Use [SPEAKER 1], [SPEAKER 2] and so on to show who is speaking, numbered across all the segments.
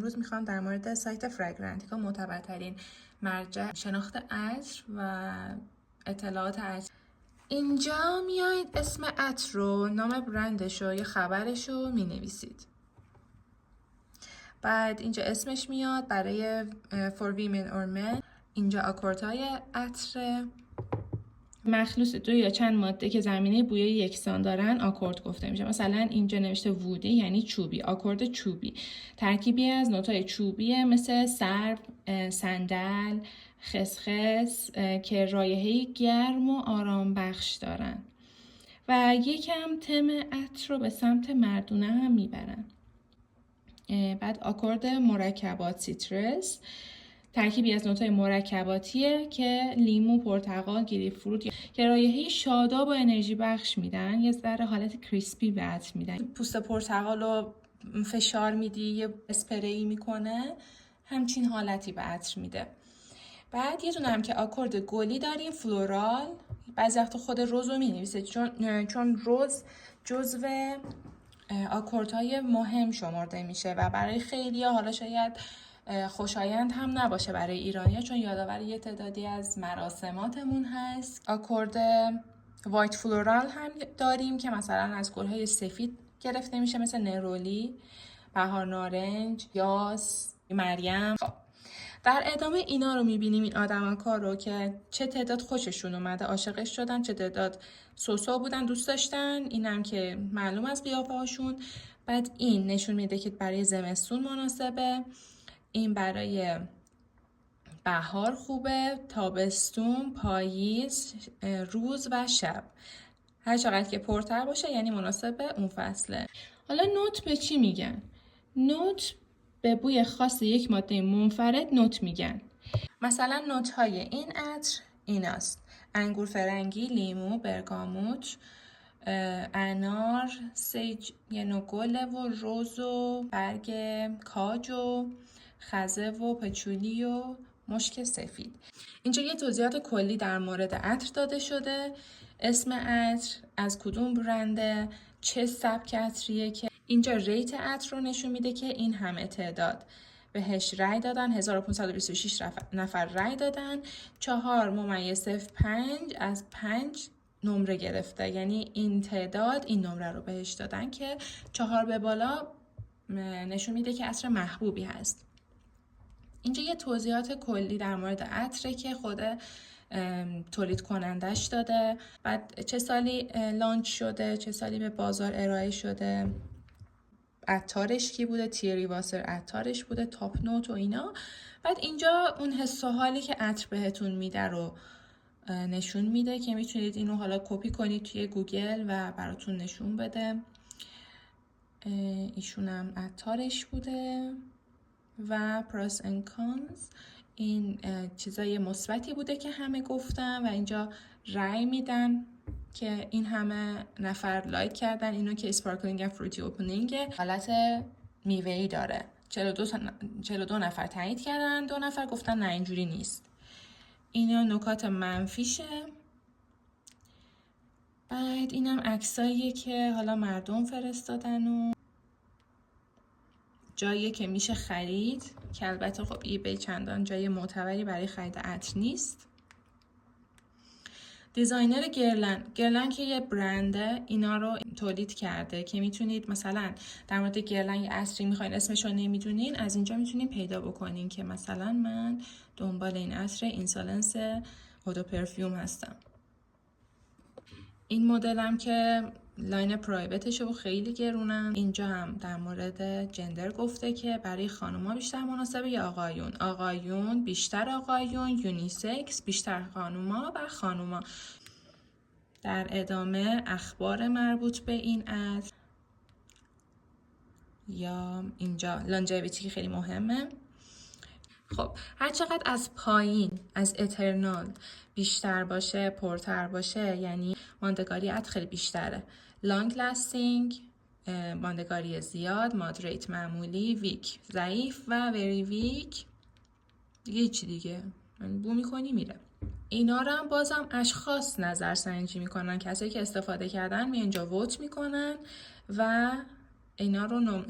[SPEAKER 1] امروز میخوام در مورد سایت فرگرانتیکا، معتبرترین مرجع شناخت عطر و اطلاعات عطر. اینجا میایید اسم عطر رو، نام برندش رو یا خبرش رو مینویسید. بعد اینجا اسمش میاد برای for women or men. اینجا آکوردهای عطر، مخلوط 2 یا چند ماده که زمینه بویایی یکسان دارن آکورد گفته میشه. مثلا اینجا نوشته وودی یعنی چوبی، آکورد چوبی ترکیبی از نوت‌های چوبیه مثل سرب، صندل، خسخس که رایحه‌ای گرم و آرام بخش دارن و یکم تم عطر رو به سمت مردونه هم میبرن. بعد آکورد مرکبات سیترس ترکیبی از نوت‌های مرکباتیه که لیمو، پرتقال، گریپفروت که رایحه شاداب و انرژی بخش میدن. یه ذره حالت کریسپی به عطر میدن. پوست پرتقال رو فشار میدی یه اسپری میکنه، همچین حالتی به عطر میده. بعد یه دونه هم که آکورد گلی داریم، فلورال. بعضی وقتا خود رز رو مینویسه چون رز جزو آکوردهای مهم شمرده میشه و برای خیلی‌ها حالا شاید خوشایند هم نباشه برای ایرانی‌ها، چون یادآور یه تعدادی از مراسماتمون هست. آکورد وایت فلورال هم داریم که مثلا از گل‌های سفید گرفته میشه، مثل نرولی، بهار نارنج، یاس، مریم. در ادامه اینا رو میبینیم، این آدم‌ها رو که چه تعداد خوششون اومده، عاشقش شدن، چه تعداد سوسو بودن، دوست داشتن. اینم که معلوم از قیافه هاشون. بعد این نشون میده که برای زمستون مناسبه، این برای بهار خوبه، تابستون، پاییز، روز و شب. هر چقدر که پرتر باشه یعنی مناسب اون فصله. حالا نوت به چی میگن؟ نوت به بوی خاص یک ماده منفرد نوت میگن. مثلا نوت های این عطر ایناست: انگور فرنگی، لیمو، برگاموت، انار، سیج یه نوع گله و رز و برگ کاج و خزه و پچولی و مشک سفید. اینجا یه توضیحات کلی در مورد عطر داده شده: اسم عطر، از کدوم برنده، چه سبک عطریه. که اینجا ریت عطر رو نشون میده که این همه تعداد بهش رای دادن، 1526 نفر رای دادن، 4.05 از 5 نمره گرفته. یعنی این تعداد این نمره رو بهش دادن که 4 به بالا نشون میده که عطر محبوبی هست. اینجا یه توضیحات کلی در مورد عطره که خود تولید کنندش داده، بعد چه سالی لانچ شده، چه سالی به بازار ارائه شده، عطارش کی بوده، تیری واسر عطارش بوده، تاپ نوت و اینا. بعد اینجا اون حس و حالی که عطر بهتون میده رو نشون میده که میتونید اینو حالا کپی کنید توی گوگل و براتون نشون بده. ایشون هم عطارش بوده و پروس اند کانز، این چیزای مثبتی بوده که همه گفتن و اینجا رای میدن که این همه نفر لایک کردن اینو که اسپارکلینگ و فروتی اوپنینگ حالت میوه‌ای داره. 42 نفر تایید کردن، 2 نفر گفتن نه اینجوری نیست. اینا نکات منفیشه. بعد اینم عکساییه که حالا مردم فرستادن و جایی که میشه خرید، که البته خب ایبی چندان جای معتبری برای خرید عطر نیست. دیزاینر گرلن که یه برنده اینا رو تولید کرده که میتونید مثلا در مورد گرلن یه عطری میخواین اسمش رو نمیدونین، از اینجا میتونین پیدا بکنین که مثلا من دنبال این عطر اینسالنس هودو پرفیوم هستم. این مدلم که لاین پرایوتشه و خیلی گرونن. اینجا هم در مورد جندر گفته که برای خانوما بیشتر مناسبه یا آقایون بیشتر آقایون، یونیسکس بیشتر خانوما و خانوما. در ادامه اخبار مربوط به این عطر، یا اینجا لانجویتی که خیلی مهمه. خب هر چقدر از پایین از اترنال بیشتر باشه، پرتر باشه، یعنی ماندگاری عطر خیلی بیشتره. لانگ لاستینگ ماندگاری زیاد، مادریت معمولی، ویک ضعیف و وری ویک دیگه چی دیگه بو میکنی میره. اینا رو هم بازم اشخاص نظر سنجی میکنن، کسایی که استفاده کردن می اینجا ووت میکنن و اینا رو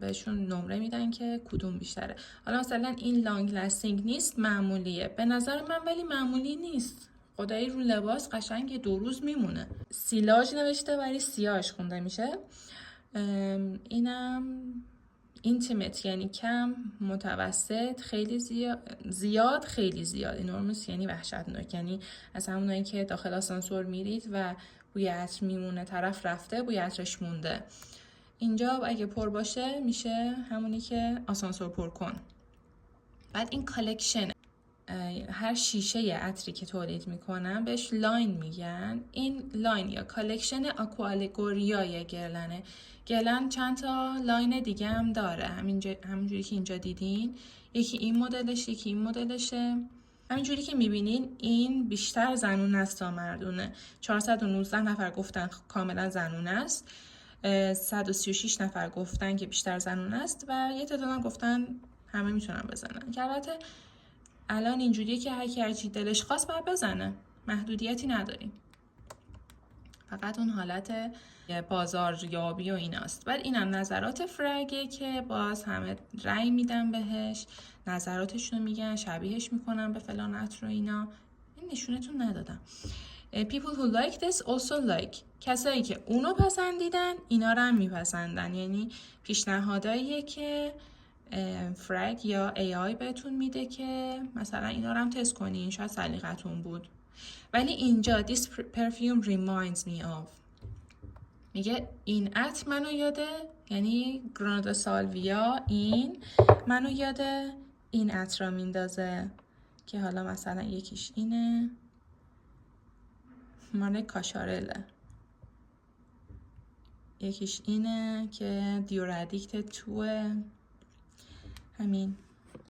[SPEAKER 1] بهشون نمره میدن که کدوم بیشتره. حالا مثلا این لانگ لاستینگ نیست، معمولیه. به نظر من ولی معمولی نیست. خدایی رو لباس قشنگ 2 روز میمونه. سیلاژ نوشته ولی سیاهش خونده میشه. اینم اینتیمت یعنی کم، متوسط، خیلی زیاد خیلی زیاد. اینورموس یعنی وحشتناک، یعنی از همونایی که داخل آسانسور میرید و بوی عطر میمونه، طرف رفته بوی عطرش مونده. اینجا اگه پر باشه میشه همونی که آسانسور پر کن. بعد این کالکشن، هر شیشه عطری که تولید میکنن بهش لاین میگن. این لاین یا کالکشن آکوالگوریای گرلنه. گرلن چند تا لاین دیگه هم داره، همینجوری که اینجا دیدین، یکی این مدلش، یکی این مدلشه. همینجوری که میبینین این بیشتر زنون است تا مردونه. 419 نفر گفتن کاملا زنون است، 136 نفر گفتن که بیشتر زنون است و یه تعداد گفتن همه میتونن بزنن. که البته الان اینجوریه که هر کی هرچی دلش خواست باید بزنه، محدودیتی نداریم، فقط اون حالت بازاریابی و ایناست. بعد اینم نظرات فرگه که باز همه رأی میدن بهش، نظراتشون رو میگن، شبیهش میکنن به فلان عطر و اینا. این نشونتون ندادم. People who like this also like. کسایی که اونو پسندیدن اینا رو هم میپسندن. یعنی پیشنهاداییه که فرگ یا AI بهتون میده که مثلا اینا رو هم تست کنین، شاید سلیقتون بود. ولی اینجا this perfume reminds me of، میگه این عطر منو یاده، یعنی گرانادا سالویا، این منو یاده این عطر رو میندازه که حالا مثلا یکیش اینه، مال کاشارله، یکیش اینه که دیور ادیکت توه، همین.